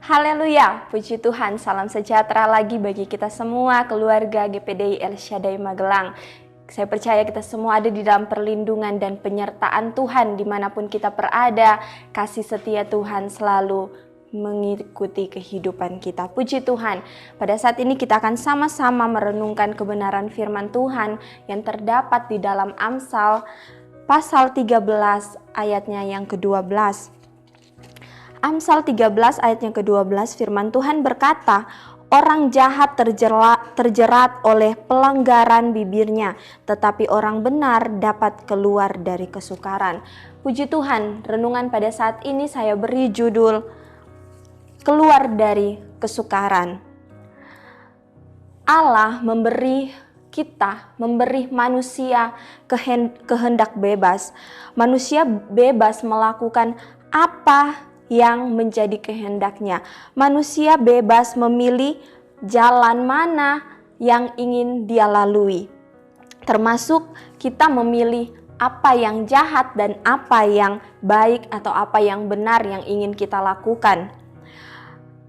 Haleluya, puji Tuhan, salam sejahtera lagi bagi kita semua, keluarga GPDI El Shaddai Magelang. Saya percaya kita semua ada di dalam perlindungan dan penyertaan Tuhan dimanapun kita berada. Kasih setia Tuhan selalu mengikuti kehidupan kita. Puji Tuhan, pada saat ini kita akan sama-sama merenungkan kebenaran firman Tuhan yang terdapat di dalam Amsal pasal 13 ayatnya yang ke-12. Amsal 13 ayat yang ke-12, firman Tuhan berkata, orang jahat terjerat oleh pelanggaran bibirnya, tetapi orang benar dapat keluar dari kesukaran. Puji Tuhan, renungan pada saat ini saya beri judul, keluar dari kesukaran. Allah memberi manusia kehendak bebas. Manusia bebas melakukan apa yang menjadi kehendaknya. Manusia bebas memilih jalan mana yang ingin dia lalui. Termasuk kita memilih apa yang jahat dan apa yang baik atau apa yang benar yang ingin kita lakukan.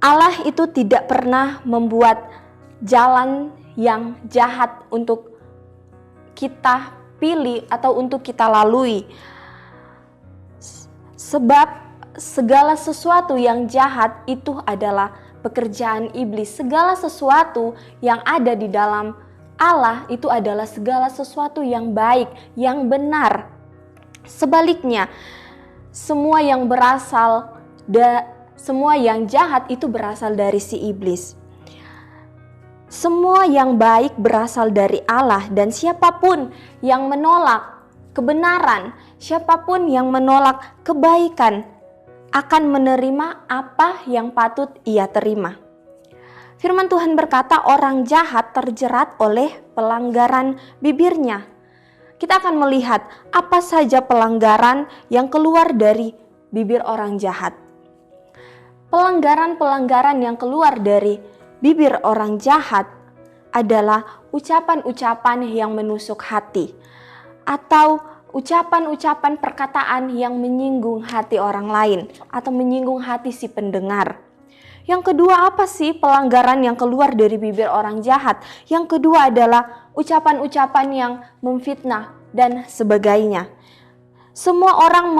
Allah itu tidak pernah membuat jalan yang jahat untuk kita pilih atau untuk kita lalui. Sebab segala sesuatu yang jahat itu adalah pekerjaan iblis. Segala sesuatu yang ada di dalam Allah itu adalah segala sesuatu yang baik, yang benar. Sebaliknya, semua yang jahat itu berasal dari si iblis. Semua yang baik berasal dari Allah, dan siapapun yang menolak kebenaran, siapapun yang menolak kebaikan akan menerima apa yang patut ia terima. Firman Tuhan berkata, orang jahat terjerat oleh pelanggaran bibirnya. Kita akan melihat apa saja pelanggaran yang keluar dari bibir orang jahat. Pelanggaran-pelanggaran yang keluar dari bibir orang jahat adalah ucapan-ucapan yang menusuk hati, atau ucapan-ucapan perkataan yang menyinggung hati orang lain atau menyinggung hati si pendengar. Yang kedua, apa sih pelanggaran yang keluar dari bibir orang jahat? Yang kedua adalah ucapan-ucapan yang memfitnah dan sebagainya. Semua orang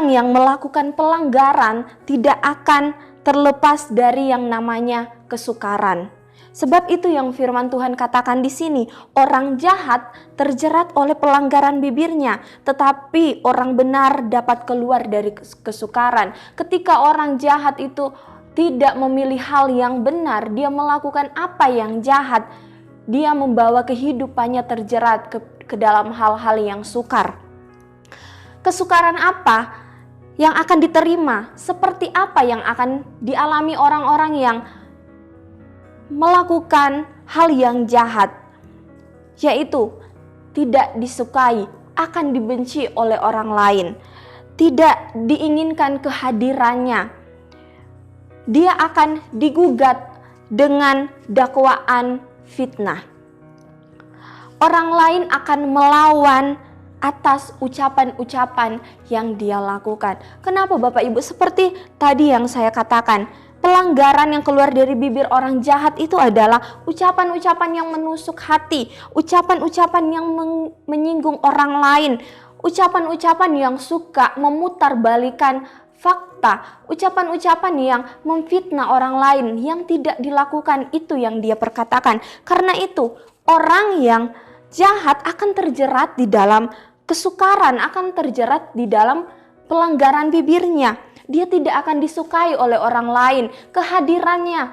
yang melakukan pelanggaran tidak akan terlepas dari yang namanya kesukaran. Sebab itu yang firman Tuhan katakan di sini, orang jahat terjerat oleh pelanggaran bibirnya, tetapi orang benar dapat keluar dari kesukaran. Ketika orang jahat itu tidak memilih hal yang benar, dia melakukan apa yang jahat, dia membawa kehidupannya terjerat ke dalam hal-hal yang sukar. Kesukaran apa yang akan diterima? Seperti apa yang akan dialami orang-orang yang melakukan hal yang jahat, yaitu tidak disukai, akan dibenci oleh orang lain, tidak diinginkan kehadirannya. Dia akan digugat dengan dakwaan fitnah. Orang lain akan melawan atas ucapan-ucapan yang dia lakukan. Kenapa Bapak Ibu? Seperti tadi yang saya katakan, pelanggaran yang keluar dari bibir orang jahat itu adalah ucapan-ucapan yang menusuk hati, ucapan-ucapan yang menyinggung orang lain, ucapan-ucapan yang suka memutarbalikkan fakta, ucapan-ucapan yang memfitnah orang lain yang tidak dilakukan, itu yang dia perkatakan. Karena itu, orang yang jahat akan terjerat di dalam kesukaran, akan terjerat di dalam pelanggaran bibirnya. Dia tidak akan disukai oleh orang lain, kehadirannya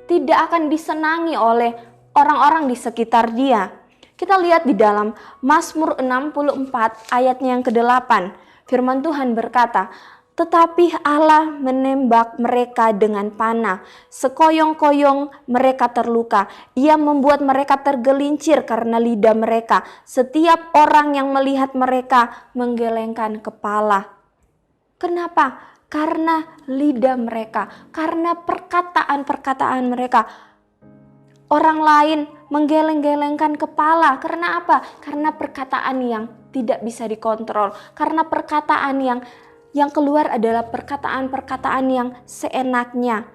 tidak akan disenangi oleh orang-orang di sekitar dia. Kita lihat di dalam Mazmur 64 ayatnya yang ke-8, firman Tuhan berkata, tetapi Allah menembak mereka dengan panah, sekoyong-koyong mereka terluka, ia membuat mereka tergelincir karena lidah mereka, setiap orang yang melihat mereka menggelengkan kepala. Kenapa? Karena lidah mereka, karena perkataan-perkataan mereka. Orang lain menggeleng-gelengkan kepala. Karena apa? Karena perkataan yang tidak bisa dikontrol. Karena perkataan yang keluar adalah perkataan-perkataan yang seenaknya.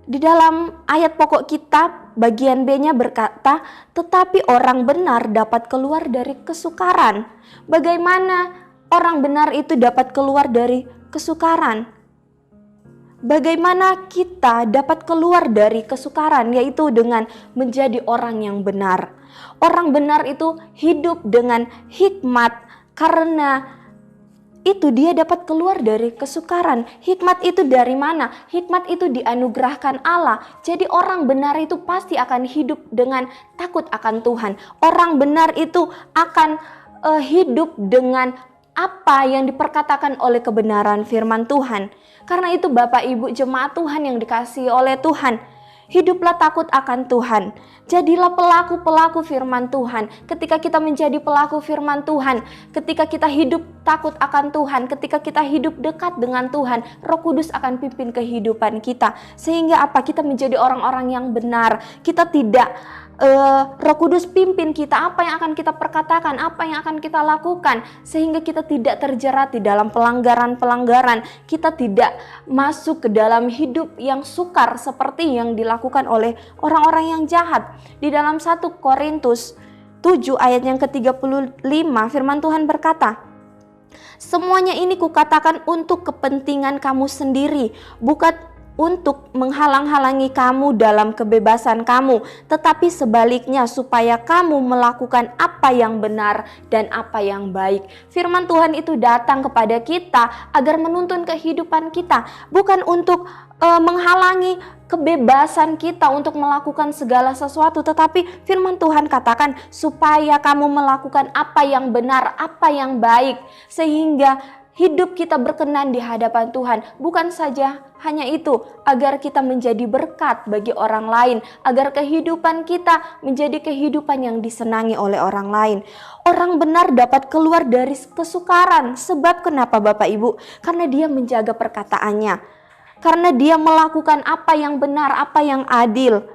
Di dalam ayat pokok kitab bagian B-nya berkata, tetapi orang benar dapat keluar dari kesukaran. Bagaimana orang benar itu dapat keluar dari kesukaran? Bagaimana kita dapat keluar dari kesukaran, yaitu dengan menjadi orang yang benar. Orang benar itu hidup dengan hikmat, karena itu dia dapat keluar dari kesukaran. Hikmat itu dari mana? Hikmat itu dianugerahkan Allah. Jadi orang benar itu pasti akan hidup dengan takut akan Tuhan. Orang benar itu akan hidup dengan apa yang diperkatakan oleh kebenaran firman Tuhan. Karena itu Bapak Ibu jemaat Tuhan yang dikasihi oleh Tuhan, hiduplah takut akan Tuhan. Jadilah pelaku-pelaku firman Tuhan. Ketika kita menjadi pelaku firman Tuhan, ketika kita hidup takut akan Tuhan, ketika kita hidup dekat dengan Tuhan, Roh Kudus akan pimpin kehidupan kita. Sehingga apa? Kita menjadi orang-orang yang benar. Kita tidak Roh Kudus pimpin kita, apa yang akan kita perkatakan, apa yang akan kita lakukan, sehingga kita tidak terjerat di dalam pelanggaran-pelanggaran. Kita tidak masuk ke dalam hidup yang sukar seperti yang dilakukan oleh orang-orang yang jahat. Di dalam 1 Korintus 7 ayat yang ke-35 firman Tuhan berkata, semuanya ini kukatakan untuk kepentingan kamu sendiri, bukan untuk menghalang-halangi kamu dalam kebebasan kamu, tetapi sebaliknya supaya kamu melakukan apa yang benar dan apa yang baik. Firman Tuhan itu datang kepada kita agar menuntun kehidupan kita, bukan untuk menghalangi kebebasan kita untuk melakukan segala sesuatu, tetapi firman Tuhan katakan supaya kamu melakukan apa yang benar, apa yang baik, sehingga hidup kita berkenan di hadapan Tuhan. Bukan saja hanya itu, agar kita menjadi berkat bagi orang lain, agar kehidupan kita menjadi kehidupan yang disenangi oleh orang lain. Orang benar dapat keluar dari kesukaran. Sebab kenapa Bapak Ibu? Karena dia menjaga perkataannya, karena dia melakukan apa yang benar, apa yang adil.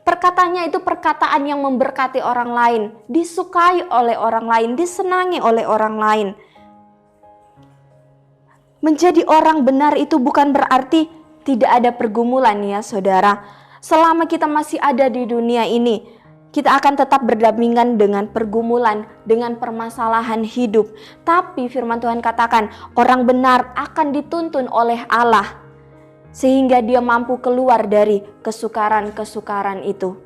Perkataannya itu perkataan yang memberkati orang lain, disukai oleh orang lain, disenangi oleh orang lain. Menjadi orang benar itu bukan berarti tidak ada pergumulan ya saudara. Selama kita masih ada di dunia ini, kita akan tetap berdampingan dengan pergumulan, dengan permasalahan hidup. Tapi firman Tuhan katakan, orang benar akan dituntun oleh Allah, sehingga dia mampu keluar dari kesukaran-kesukaran itu.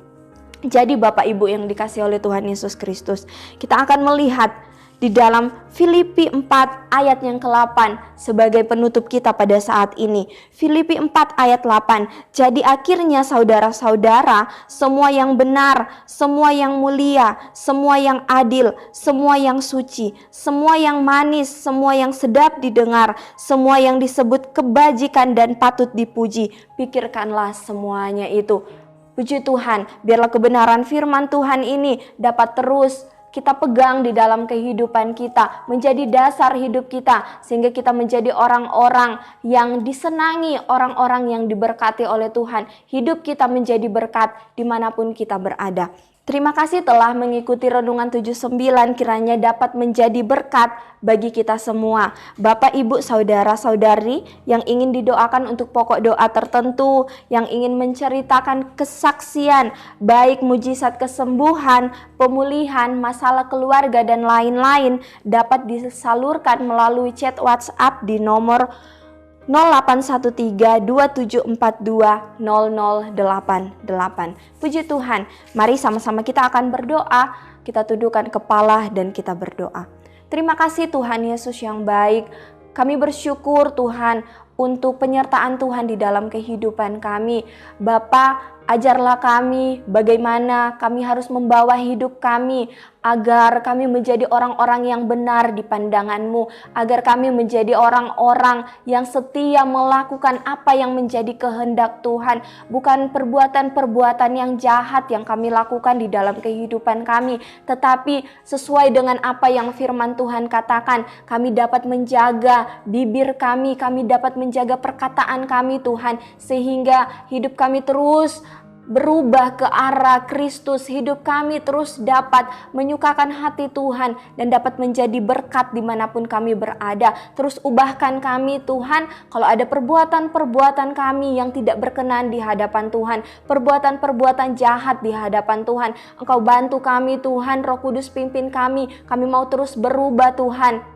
Jadi Bapak Ibu yang dikasihi oleh Tuhan Yesus Kristus, kita akan melihat di dalam Filipi 4 ayat yang ke-8 sebagai penutup kita pada saat ini. Filipi 4 ayat 8. Jadi akhirnya saudara-saudara, semua yang benar, semua yang mulia, semua yang adil, semua yang suci, semua yang manis, semua yang sedap didengar, semua yang disebut kebajikan dan patut dipuji, pikirkanlah semuanya itu. Puji Tuhan, biarlah kebenaran firman Tuhan ini dapat terus kita pegang di dalam kehidupan kita, menjadi dasar hidup kita, sehingga kita menjadi orang-orang yang disenangi, orang-orang yang diberkati oleh Tuhan. Hidup kita menjadi berkat dimanapun kita berada. Terima kasih telah mengikuti Renungan 79, kiranya dapat menjadi berkat bagi kita semua. Bapak, Ibu, Saudara-saudari yang ingin didoakan untuk pokok doa tertentu, yang ingin menceritakan kesaksian, baik mujizat kesembuhan, pemulihan, masalah keluarga, dan lain-lain, dapat disalurkan melalui chat WhatsApp di nomor 0813-2742-0088. Puji Tuhan, mari sama-sama kita akan berdoa, kita tundukkan kepala dan kita berdoa. Terima kasih Tuhan Yesus yang baik, kami bersyukur Tuhan untuk penyertaan Tuhan di dalam kehidupan kami. Bapa, ajarlah kami bagaimana kami harus membawa hidup kami agar kami menjadi orang-orang yang benar di pandangan-Mu, agar kami menjadi orang-orang yang setia melakukan apa yang menjadi kehendak Tuhan, bukan perbuatan-perbuatan yang jahat yang kami lakukan di dalam kehidupan kami, tetapi sesuai dengan apa yang firman Tuhan katakan, kami dapat menjaga bibir kami dapat menjaga perkataan kami Tuhan, sehingga hidup kami terus berubah ke arah Kristus, hidup kami terus dapat menyukakan hati Tuhan dan dapat menjadi berkat dimanapun kami berada. Terus ubahkan kami Tuhan, kalau ada perbuatan-perbuatan kami yang tidak berkenan di hadapan Tuhan, perbuatan-perbuatan jahat di hadapan Tuhan, Engkau bantu kami Tuhan, Roh Kudus pimpin kami mau terus berubah Tuhan.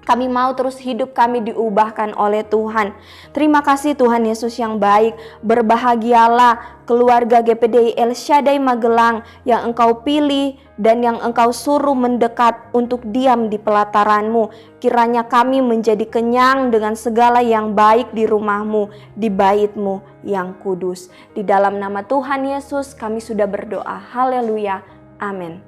Kami mau terus hidup kami diubahkan oleh Tuhan. Terima kasih Tuhan Yesus yang baik. Berbahagialah keluarga GPDI El Shaddai Magelang yang Engkau pilih dan yang Engkau suruh mendekat untuk diam di pelataran-Mu. Kiranya kami menjadi kenyang dengan segala yang baik di rumah-Mu, di bait-Mu yang kudus. Di dalam nama Tuhan Yesus kami sudah berdoa. Haleluya. Amin.